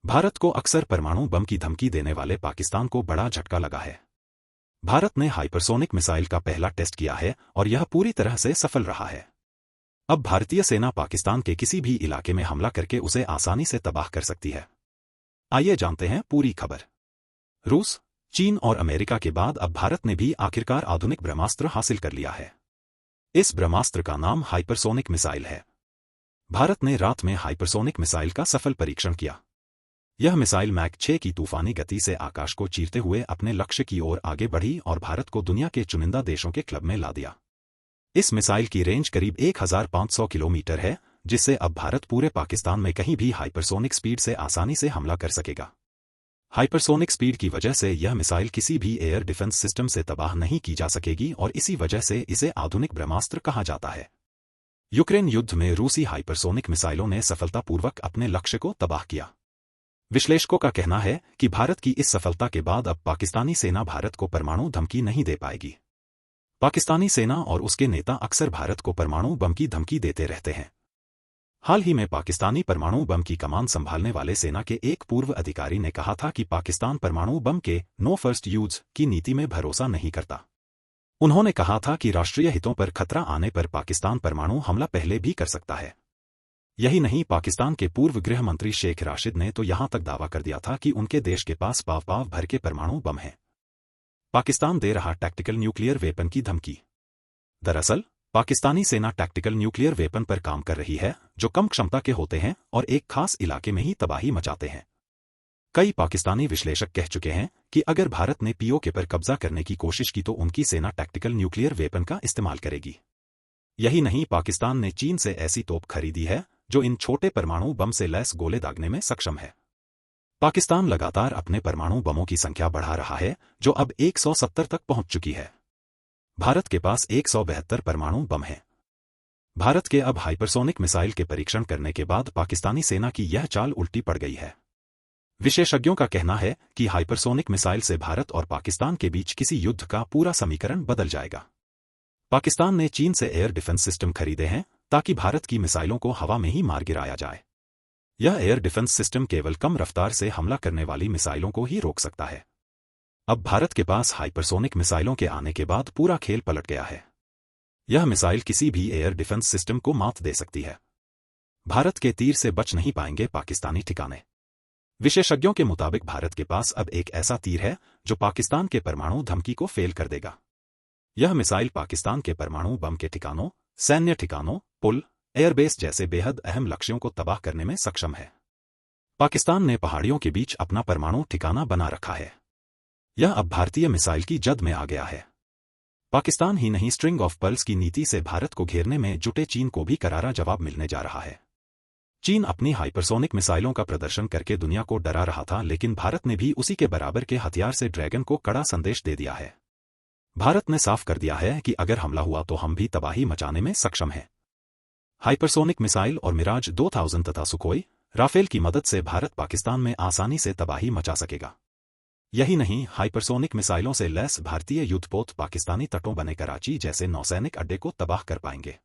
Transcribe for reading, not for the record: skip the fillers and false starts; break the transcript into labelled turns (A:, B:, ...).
A: भारत को अक्सर परमाणु बम की धमकी देने वाले पाकिस्तान को बड़ा झटका लगा है। भारत ने हाइपरसोनिक मिसाइल का पहला टेस्ट किया है और यह पूरी तरह से सफल रहा है। अब भारतीय सेना पाकिस्तान के किसी भी इलाके में हमला करके उसे आसानी से तबाह कर सकती है। आइए जानते हैं पूरी खबर। रूस, चीन और अमेरिका के बाद अब भारत ने भी आखिरकार आधुनिक ब्रह्मास्त्र हासिल कर लिया है। इस ब्रह्मास्त्र का नाम हाइपरसोनिक मिसाइल है। भारत ने रात में हाइपरसोनिक मिसाइल का सफल परीक्षण किया। यह मिसाइल मैक 6 की तूफानी गति से आकाश को चीरते हुए अपने लक्ष्य की ओर आगे बढ़ी और भारत को दुनिया के चुनिंदा देशों के क्लब में ला दिया। इस मिसाइल की रेंज करीब 1500 किलोमीटर है, जिससे अब भारत पूरे पाकिस्तान में कहीं भी हाइपरसोनिक स्पीड से आसानी से हमला कर सकेगा। हाइपरसोनिक स्पीड की वजह से यह मिसाइल किसी भी एयर डिफेंस सिस्टम से तबाह नहीं की जा सकेगी और इसी वजह से इसे आधुनिक ब्रह्मास्त्र कहा जाता है। यूक्रेन युद्ध में रूसी हाइपरसोनिक मिसाइलों ने सफलतापूर्वक अपने लक्ष्य को तबाह किया। विश्लेषकों का कहना है कि भारत की इस सफलता के बाद अब पाकिस्तानी सेना भारत को परमाणु धमकी नहीं दे पाएगी। पाकिस्तानी सेना और उसके नेता अक्सर भारत को परमाणु बम की धमकी देते रहते हैं। हाल ही में पाकिस्तानी परमाणु बम की कमान संभालने वाले सेना के एक पूर्व अधिकारी ने कहा था कि पाकिस्तान परमाणु बम के नो फर्स्ट यूज की नीति में भरोसा नहीं करता। उन्होंने कहा था कि राष्ट्रीय हितों पर खतरा आने पर पाकिस्तान परमाणु हमला पहले भी कर सकता है। यही नहीं, पाकिस्तान के पूर्व गृह मंत्री शेख राशिद ने तो यहां तक दावा कर दिया था कि उनके देश के पास पाव भर के परमाणु बम हैं। पाकिस्तान दे रहा टैक्टिकल न्यूक्लियर वेपन की धमकी। दरअसल पाकिस्तानी सेना टैक्टिकल न्यूक्लियर वेपन पर काम कर रही है, जो कम क्षमता के होते हैं और एक खास इलाके में ही तबाही मचाते हैं। कई पाकिस्तानी विश्लेषक कह चुके हैं कि अगर भारत ने पीओके पर कब्जा करने की कोशिश की तो उनकी सेना टैक्टिकल न्यूक्लियर वेपन का इस्तेमाल करेगी। यही नहीं, पाकिस्तान ने चीन से ऐसी तोप खरीदी है जो इन छोटे परमाणु बम से लैस गोले दागने में सक्षम है। पाकिस्तान लगातार अपने परमाणु बमों की संख्या बढ़ा रहा है, जो अब 170 तक पहुंच चुकी है। भारत के पास 172 परमाणु बम हैं। भारत के अब हाइपरसोनिक मिसाइल के परीक्षण करने के बाद पाकिस्तानी सेना की यह चाल उल्टी पड़ गई है। विशेषज्ञों का कहना है कि हाइपरसोनिक मिसाइल से भारत और पाकिस्तान के बीच किसी युद्ध का पूरा समीकरण बदल जाएगा। पाकिस्तान ने चीन से एयर डिफेंस सिस्टम खरीदे हैं ताकि भारत की मिसाइलों को हवा में ही मार गिराया जाए। यह एयर डिफेंस सिस्टम केवल कम रफ्तार से हमला करने वाली मिसाइलों को ही रोक सकता है। अब भारत के पास हाइपरसोनिक मिसाइलों के आने के बाद पूरा खेल पलट गया है। यह मिसाइल किसी भी एयर डिफेंस सिस्टम को मात दे सकती है। भारत के तीर से बच नहीं पाएंगे पाकिस्तानी ठिकाने। विशेषज्ञों के मुताबिक भारत के पास अब एक ऐसा तीर है जो पाकिस्तान के परमाणु धमकी को फेल कर देगा। यह मिसाइल पाकिस्तान के परमाणु बम के ठिकानों, सैन्य ठिकानों, पुल, एयरबेस जैसे बेहद अहम लक्ष्यों को तबाह करने में सक्षम है। पाकिस्तान ने पहाड़ियों के बीच अपना परमाणु ठिकाना बना रखा है। यह अब भारतीय मिसाइल की जद में आ गया है। पाकिस्तान ही नहीं, स्ट्रिंग ऑफ पर्ल्स की नीति से भारत को घेरने में जुटे चीन को भी करारा जवाब मिलने जा रहा है। चीन अपनी हाइपरसोनिक मिसाइलों का प्रदर्शन करके दुनिया को डरा रहा था, लेकिन भारत ने भी उसी के बराबर के हथियार से ड्रैगन को कड़ा संदेश दे दिया है। भारत ने साफ कर दिया है कि अगर हमला हुआ तो हम भी तबाही मचाने में सक्षम हैं। हाइपरसोनिक मिसाइल और मिराज 2000 तथा सुखोई, राफेल की मदद से भारत पाकिस्तान में आसानी से तबाही मचा सकेगा। यही नहीं, हाइपरसोनिक मिसाइलों से लैस भारतीय युद्धपोत पाकिस्तानी तटों बने कराची जैसे नौसैनिक अड्डे को तबाह कर पाएंगे।